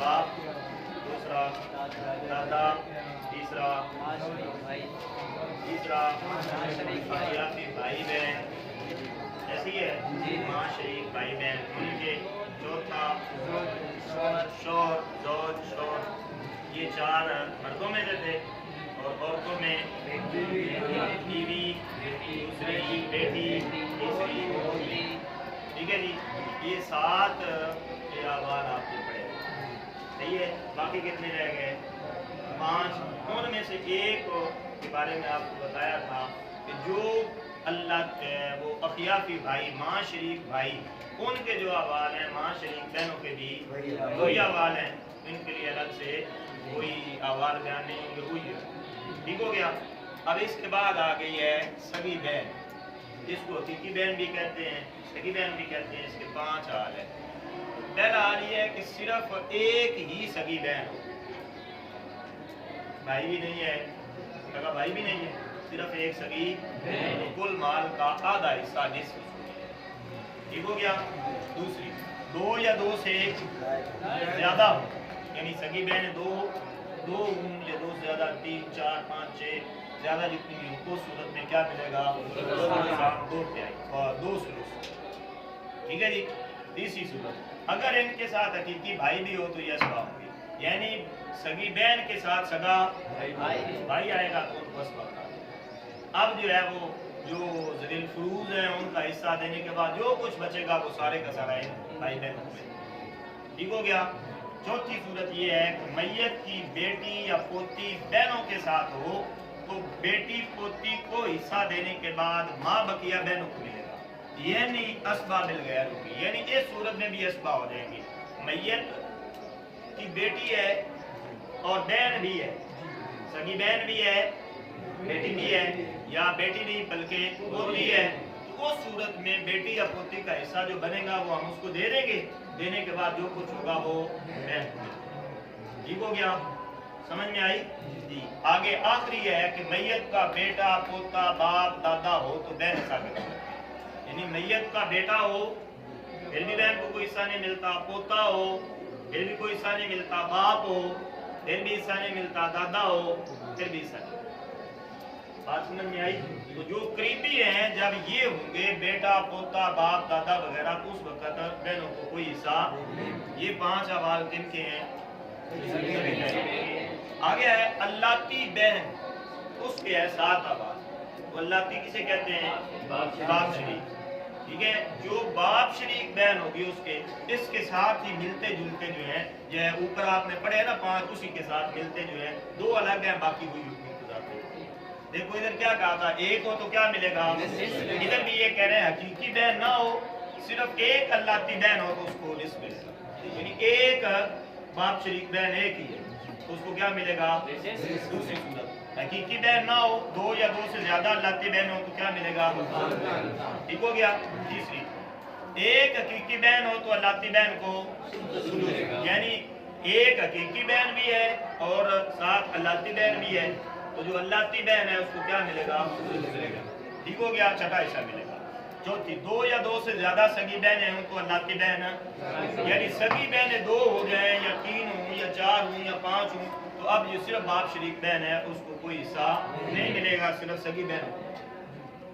बाप, दूसरा दादा, तीसरा भाई बहन, ऐसी है माँ शरीक भाई बहन उनके, चौथा शौहर ज़ौज शौहर, ये चार मर्दों में थे और औरतों में बीवी, दूसरी बेटी, तीसरी पोती। ठीक है जी, ये 7 अहवाल आपने पढ़े, सही है। बाकी कितने रह गए? 5। उनमें से एक के बारे में आपको बताया था कि जो अल्लाह वो अखियाफी भाई, माँ शरीक भाई, उनके जो अहवाल हैं, माँ शरीक बहनों के भी वही अहवाल हैं, इनके लिए अलग से कोई अहवाल बयान नहीं होंगे, वही। ठीक हो गया। अब इसके बाद आ गई है सगी बहन, जिसको हकीकी बहन भी कहते हैं, सगी बहन भी कहते हैं। इसके 5 हाल है। पहला हाल ये है कि सिर्फ एक ही सगी बहन हो, भाई भी नहीं है, सगा भाई भी नहीं है, सिर्फ एक सगी, तो कुल माल का आधा हिस्सा निस्फ। ठीक हो गया। दूसरी, 2 या 2 से ज्यादा हो, यानी सगी बहन 2 या 2 से ज्यादा, 3, 4, 5, 6 ज्यादा जितनी भी हो, उस सूरत में क्या मिलेगा? 2 तिहाई और 2 सुलुस। ठीक है जी। तीसरी सूरत, अगर इनके साथ हकीकी भाई भी हो तो ये असबा होगी, यानी सगी बहन के साथ सगा भाई आएगा तो उनको असबा होगा। अब जो है वो जो ज़लील फरूज हैं उनका हिस्सा देने के बाद जो कुछ बचेगा वो सारे का सारा भाई बहनों में। ठीक हो गया। चौथी सूरत ये है कि मैयत की बेटी या पोती बहनों के साथ हो तो बेटी पोती को हिस्सा देने के बाद माँ बकिया बहनों को मिलेगा, यानी असबा मिल गया होगी, यानी इस सूरत में भी असबा हो जाएंगी। मैयत की बेटी है और बहन भी है, सगी बहन भी है, बेटी भी है, या बेटी नहीं बल्कि पोती है, तो उस सूरत में बेटी या पोती का हिस्सा जो बनेगा वो हम उसको दे देंगे, देने के बाद जो कुछ होगा वो बहन। ठीक हो गया, समझ में आई जी। आगे आखिरी है कि मैयत का बेटा, पोता, बाप, दादा हो तो बहन हिस्सा करेगा, यानी मैयत का बेटा हो फिर भी बहन को कोई हिस्सा नहीं मिलता, पोता हो फिर भी कोई हिस्सा नहीं मिलता, बाप हो फिर भी हिस्सा नहीं मिलता, दादा हो फिर भी हिस्सा नहीं मिलता। बात समझ में आई? तो जो करीबी हैं जब ये होंगे बेटा, पोता, बाप, दादा वगैरह, तो उस वक्त बहनों को कोई हिस्सा। ये 5 अहवाल किनके हैं? आगे है अल्लाती बहन, उसके है 7 अहवाल। अल्लाती किसे कहते हैं? बाप शरीक। ठीक है, जो बाप शरीक बहन होगी उसके, इसके साथ ही मिलते जुलते जो है, यह ऊपर आपने पढ़े है ना 5, उसी के साथ मिलते जो है 2 अलग हैं, बाकी हुई देखो इधर क्या कहा था, एक हो तो क्या मिलेगा? इधर भी ये कह रहे हैं हकीकी बहन ना हो, सिर्फ एक अल्लाती बहन हो तो उसको निस्फ मिलेगा, यानी एक बाप शरीक बहन एक ही है तो उसको क्या मिलेगा? दूसरी सूरत। हकीकी बहन ना हो, 2 या 2 से ज्यादा अल्लाती बहन हो तो क्या मिलेगा? ठीक हो गया। तीसरी, एक हकीकी बहन हो तो अल्लाती बहन को, यानी एक हकीकी बहन भी है और साथ अल्लाती बहन भी है, तो जो अल्लाती बहन है उसको क्या मिलेगा? ठीक हो गया, छठा हिस्सा मिलेगा। चौथी, 2 या 2 से ज्यादा सगी बहनें हों तो अल्लाती बहन, यानी सगी बहनें 2 हो जाए या 3 हो या 4 हो या 5 हो, तो अब ये सिर्फ बाप शरीक बहन है उसको कोई हिस्सा नहीं मिलेगा, सिर्फ सगी बहन।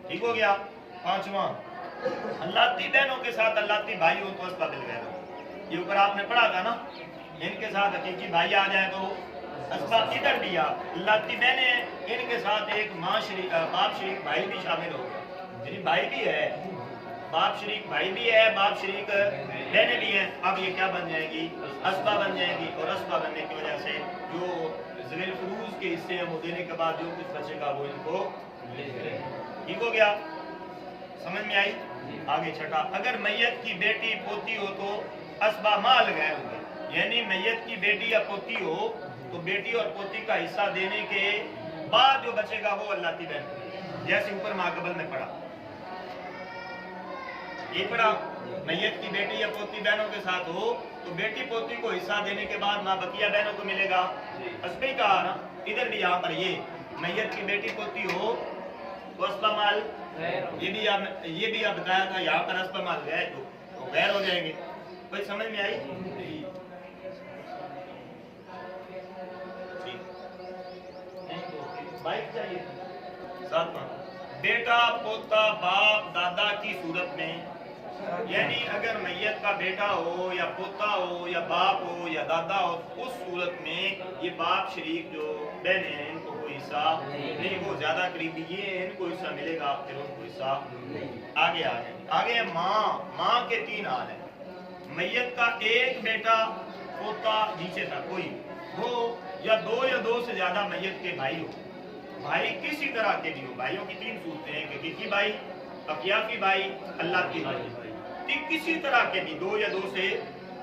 ठीक हो गया। 5वां, अल्लाती बहनों के साथ अल्लाती भाई हो तो असबा मिल गया। ये ऊपर आपने पढ़ा था ना, इनके साथ हकीकी भाई आ जाए तो असबा। इधर भी अल्लाती बहनें, इनके साथ एक माँ शरीक, बाप शरीक भाई भी शामिल हो गया, यानी भाई भी है, बाप शरीक भाई भी है, बाप शरीक बहनें भी हैं। अब ये क्या बन जाएगी? असबा बन जाएगी, और असबा बनने की वजह से जो ज़लील फरूज के हिस्से हैं वो देने के बाद जो कुछ बचेगा वो इनको। ठीक हो गया, समझ में आई? आगे छठा, अगर मैयत की बेटी पोती हो तो असबा माल गए होंगे, यानी मैयत की बेटी या पोती हो तो बेटी और पोती का हिस्सा देने के बाद जो बचेगा वो अल्लाती बहन, जैसे ऊपर माकबल में पढ़ा। ये पढ़ा, मैयत की बेटी या पोती बहनों के साथ हो तो बेटी पोती को हिस्सा देने के बाद माँ बकिया बहनों को मिलेगा। असबे कहा ना, इधर भी यहाँ पर ये मैयत की बेटी पोती हो तो असबा माल, ये भी आप बताया था, यहाँ पर असबा माल गए तो गैर हो जाएंगे। कोई समझ में आई? भाई चाहिए। सातवां, बेटा पोता बाप दादा की सूरत में, यानी अगर मैयत का बेटा हो या पोता हो या बाप हो या दादा हो, उस सूरत में ये बाप शरीक जो बहने हैं इनको कोई हिस्सा नहीं, वो ज्यादा करीबी ये है, इनको हिस्सा मिलेगा, फिर उनको हिस्सा आगे आगे माँ के 3 हाल है। मैयत का एक बेटा पोता नीचे था कोई हो, या 2 से ज्यादा मैयत के भाई हो, भाई किसी तरह के भी हो। भाइयों की 3 सूरतें हैं, हकीकी भाई, अकियाफी भाई, अल्लाह की भाई। किसी तरह के भी 2 से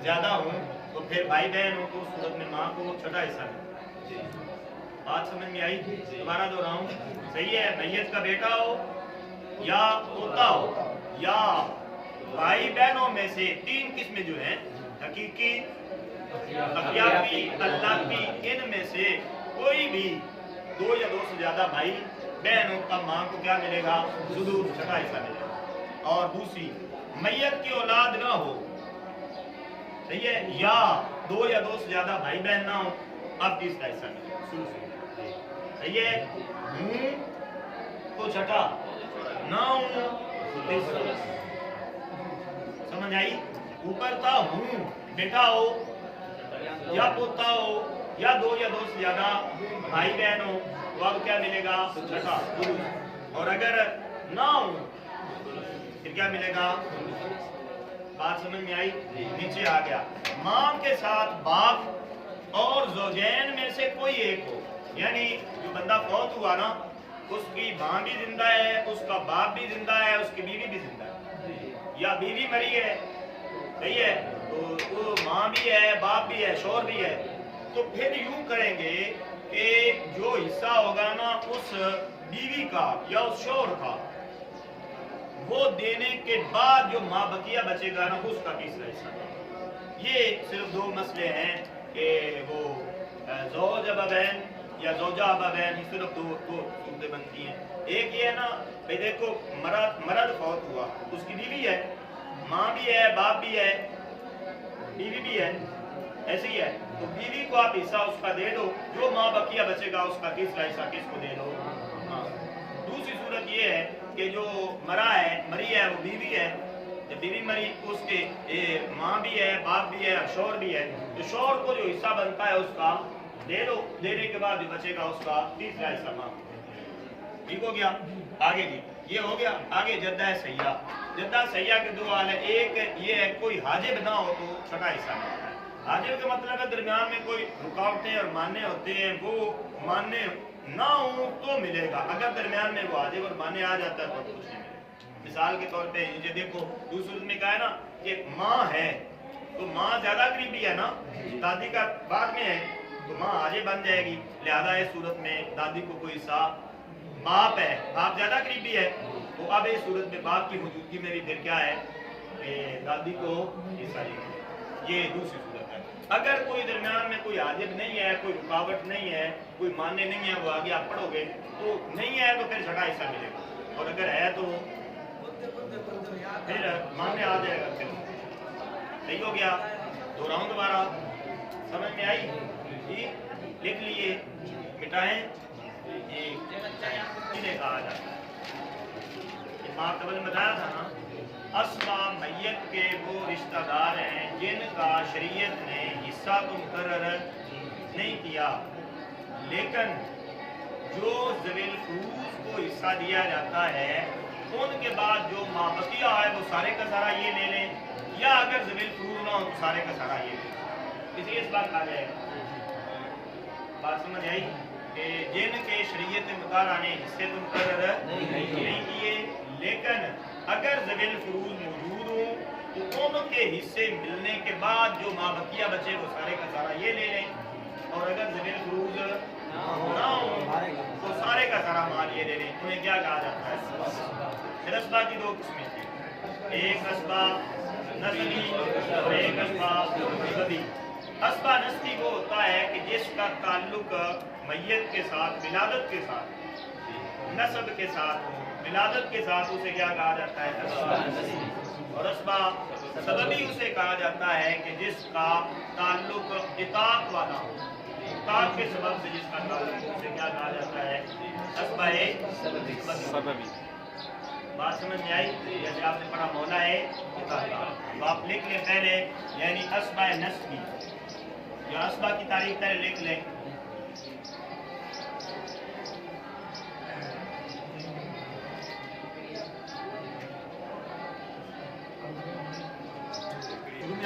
ज्यादा हो तो फिर भाई बहन हो तो उस सूरत में माँ को छोटा हिस्सा मिले। बात समझ में आई? दोबारा दोहराऊं, सही है? मैयत का बेटा हो या पोता हो या भाई बहनों में से 3 किस्में जो हैं, हकीकी, अकियाफी, अल्लाह की, इनमें से कोई भी 2 से ज्यादा भाई बहन हो तब माँ को क्या मिलेगा? सुदूर, छोटा हिस्सा मिलेगा। और दूसरी, मैयत की औलाद ना हो, सही है, या 2 से ज्यादा भाई बहन ना हो, अब तीसरा हिस्सा मिलेगा, सही है? हूं तो छठा, ना हूं तीसरा। समझ आई? ऊपर था हूं, बेटा हो या पोता हो या 2 से ज्यादा भाई बहन हो, तो अब क्या मिलेगा? छठा। और अगर ना हो फिर क्या मिलेगा? बात समझ में आई? नीचे आ गया, माँ के साथ बाप और ज़ौजैन में से कोई एक हो, यानी जो बंदा फौत हुआ ना, उसकी माँ भी जिंदा है, उसका बाप भी जिंदा है, उसकी बीवी भी जिंदा है, या बीवी मरी है, सही है, तो वो माँ भी है, बाप भी है, शौहर भी है, तो फिर यूं करेंगे कि जो हिस्सा होगा ना उस बीवी का या उस शौहर का, वो देने के बाद जो माँ बकिया बचेगा ना उसका तीसरा हिस्सा। ये सिर्फ 2 मसले हैं कि वो ज़ौज अबवैन या ज़ौजा अबवैन, सिर्फ 2 सूरतें बनती हैं। एक ये है ना भाई देखो, मर्द फौत हुआ, उसकी बीवी है, माँ भी है, बाप भी है, बीवी भी है, ऐसे ही है, तो बीवी को आप हिस्सा उसका दे दो, जो माँ बकिया बचेगा उसका तीसरा हिस्सा किसको दे दो? हाँ। दूसरी सूरत ये है कि जो मरी है वो बीवी है, जब बीवी मरी उसके माँ भी है, बाप भी है, शौहर भी है, तो शौहर को जो हिस्सा बनता है उसका दे दो, देने के बाद जो बचेगा उसका तीसरा हिस्सा माँ। ठीक हो गया? आगे जी ये हो गया। आगे जद्दा सैया। जद्दा सैया के 2 हाल है, एक ये है कोई हाजिब ना हो तो छोटा हिस्सा मिलता है। हाजिब का मतलब है दरमियान में कोई रुकावटें और मान्य होते हैं, वो मान्य ना हो तो मिलेगा, अगर दरमियान में वो हाजिब और मान्य आ जाता है तो कुछ नहीं मिलेगा। मिसाल के तौर पे ये देखो, दूसरे में कहा है ना कि माँ है तो माँ ज्यादा करीबी है ना, दादी का बाद में है तो माँ आगे बन जाएगी, लिहाजा इस सूरत में दादी को कोई हिस्सा। बाप है, बाप ज्यादा करीबी है, तो अब इस सूरत में बाप की मौजूदगी में भी फिर क्या है, दादी को हिस्सा लेंगे। ये दूसरी सूरत है। अगर कोई दरमियान में कोई हाजिब नहीं है, कोई रुकावट नहीं है, कोई मान्य नहीं है, वो आगे आप पढ़ोगे तो नहीं है तो फिर छठा हिस्सा मिलेगा, और अगर है तो फिर मान्य आ जाएगा। फिर सही हो गया? दोहराऊं दोबारा, समझ में आई? लिख लिए, मिटाएं। ये किसे कहा जाता है? बात कबल बताया था ना, अस्मा मैयत के वो रिश्तेदार हैं जिनका शरीयत ने हिस्सा तो मुकर्रर नहीं किया, लेकिन जो ज़वील फरूज को हिस्सा दिया जाता है उनके बाद जो माबकिया है वो सारे का सारा ये ले लें, या अगर ज़वील फरूज ना हो तो सारे का सारा ये ले लें। इसलिए इस बात कहा जाएगा। बात समझ आई कि जिनके शरीयत मुतारा ने हिस्से तो मुकर्रर नहीं किए, लेकिन अगर ज़वील फरूज मौजूद हो तो उनके हिस्से मिलने के बाद जो माबकिया बचे वो सारे का सारा ये ले लें, और अगर ज़वील फरूज ना हो तो सारे का सारा माल ये ले लें। उन्हें क्या कहा जाता है? फिर अस्बा की 2 किस्में थी, एक अस्बा नस्ली और एक अस्बा नसबी। अस्बा नस्ली वो होता है कि जिसका ताल्लुक मैयत के साथ, विलादत के साथ, नस्ब के साथ हो, विलादत के साथ, उसे क्या कहा जाता है? अस्बा नस्ली। और अस्बा सबबी उसे कहा जाता है कि जिसका ताल्लुक इताअत वाला हो, इश्तिकाक के सबब से जिसका ताल्लुक उसे क्या कहा जाता है? अस्बाए सबबी। बात समझ में आई? जैसे आपने पढ़ा मौला है तो आप लिख लें पहले, यानी अस्बाए नस्बी या अस्बा की तारीफ पहले लिख लें।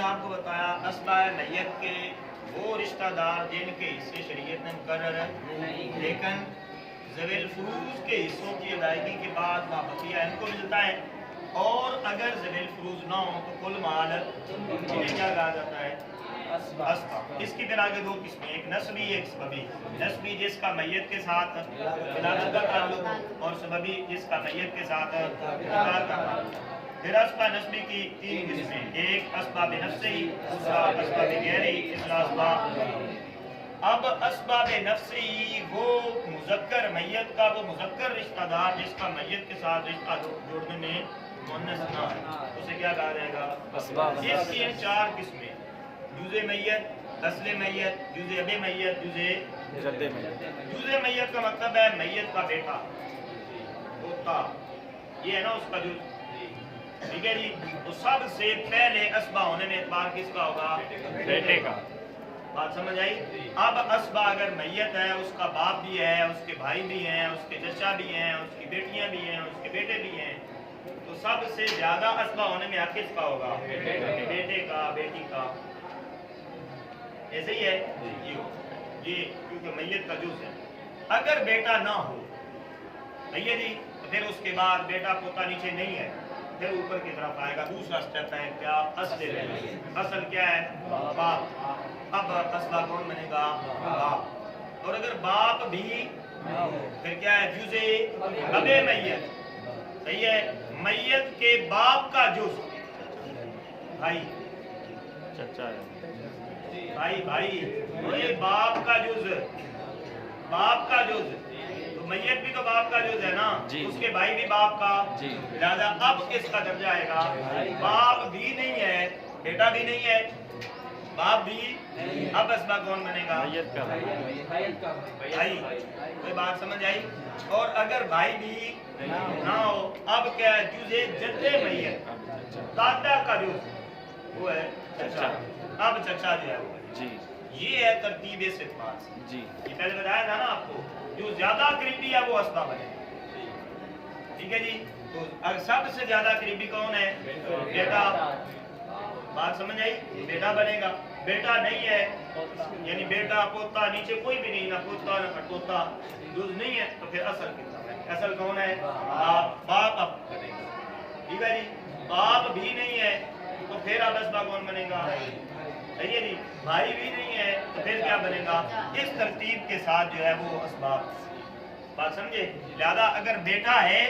आपको बताया अस्बाए मैयत के वो रिश्तेदार जिनके हिस्से शरीयत ने मुकर्रर है, लेकिन ज़वील फुरूज के हिस्सों की अदायगी के बाद बकिया इनको मिलता है, और अगर ज़वील फुरूज ना हो तो कुल माल इन्हें क्या कहा जाता है? अस्बा। इसकी फिर आगे दो किस्में, एक नस्बी एक सबबी। नस्बी जिसका मैयत के साथ विलादत का ताल्लुक, और सबबी जिसका मैयत के साथ इक़रार का ताल्लुक। फिर अस्बा नस्बी की तीन किस्में, एक अस्बाब नफ्सी, दूसरा अस्बाब गैरी, तीसरा अस्बाब। अब अस्बाब नफ्सी वो मुज़क्कर मैयत का वो मुज़क्कर रिश्तेदार जिसका मैयत के साथ रिश्ता जोड़ने में मुअन्नस ना है, उसे क्या कहा जाएगा? अस्बाब। इसकी हैं चार किस्में, जुज़े मैयत, असले मैयत, जुज़े अबे मैयत, जुज़े जद्दे मैयत। जुज़े मैयत का मतलब है मैयत का बेटा, पोता, ये है ना उसका जुज़, ठीक है जी। तो सबसे पहले अस्बा होने में एतबार किसका होगा? बेटे का। बात समझ आई? अब अस्बा अगर मैयत है, उसका बाप भी है, उसके भाई भी हैं, उसके चचा भी हैं, उसकी बेटियां भी हैं, उसके बेटे भी हैं, तो सबसे ज्यादा अस्बा होने में हक किसका होगा? बेटे का, बेटी का। ऐसे ही है ये क्योंकि मैयत का जुज़ है। अगर बेटा ना हो भैया जी, तो फिर उसके बाद बेटा पोता नीचे नहीं है, फिर ऊपर की तरफ आएगा। दूसरा स्टेप है क्या? असल। असल क्या है? बाप। अब असला कौन बनेगा? बाप। और अगर बाप भी, फिर क्या है? जुज़े अबे मैयत। सही है? मैयत के बाप का जुज़ भाई, चचा है, भाई ये बाप का जुज़, बाप का जुज़, मैयत भी तो बाप का जुज़ है ना, उसके भाई भी बाप का, लिहाजा अब किसका दर्जा आएगा? बाप भी नहीं है, बेटा भी नहीं है, बाप भी। अब अस्बा कौन बनेगा? मैयत का भाई। कोई बात समझ आई? और अगर भाई भी ना हो, अब क्या है? जुज़े जद्दे मैयत, दादा का जुज़, वो है चचा। अब चचा जो है वो, ये है तरतीब इस्तिक़बाल जी। ये पहले बताया था ना आपको, जो ज्यादा करीबी है वो अस्बा बनेगा, ठीक है जी। तो सबसे ज्यादा करीबी कौन है? बेटा। बात समझ आई? बेटा बनेगा। बेटा नहीं है, यानी बेटा पोता नीचे कोई भी नहीं, ना पोता ना पटोता, जुज़ नहीं है, तो फिर असल कितना है? असल कौन है? बाप अब बनेगा, ठीक है जी। बाप भी नहीं है, तो फिर अब अस्बा कौन बनेगा? सही है जी। भाई भी नहीं है, तो फिर क्या बनेगा? इस तरतीब के साथ जो है वो अस्बाब। बात समझे? लिहाजा अगर बेटा है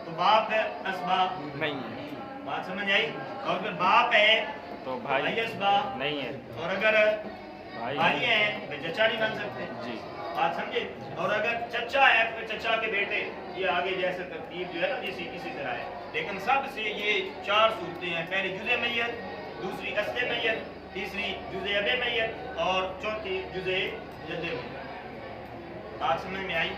तो बाप है, अस्बाब नहीं है। बात समझ आई? और अगर बाप है तो भाई अस्बाब नहीं है, और अगर भाई है तो चचा नहीं बन सकते जी। बात समझे? और अगर चचा है तो चचा के बेटे, ये आगे जैसे तरतीब जो है ना इसी तरह है। लेकिन सबसे ये चार सूरतें हैं, पहली जुज़े मैयत, दूसरी असले मैयत, तीसरी जुज़े अबे मैयत, और चौथी जुज़े जद्दे मैयत। बात समझ में आई?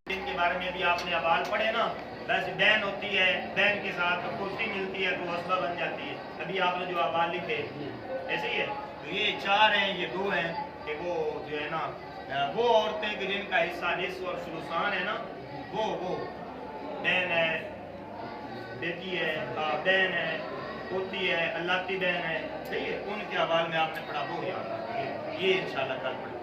इनके बारे में अभी आपने अवाल पढ़े ना, बस बहन होती है, बहन के साथ कुर्सी मिलती है तो अस्बा बन जाती है। अभी आपने जो अवाल लिखे ऐसे ही है। तो ये चार हैं, ये दो हैं कि वो जो है ना, वो औरतें कि जिनका हिस्सा निस्फ और सुलुसान है ना, वो बहन है, बेटी है, बहन है, पोती है, अल्लाती बहन है, सही है। उनके हवाले में आपने पढ़ा वो याद, ये इंशाल्लाह कल पढ़ेंगे।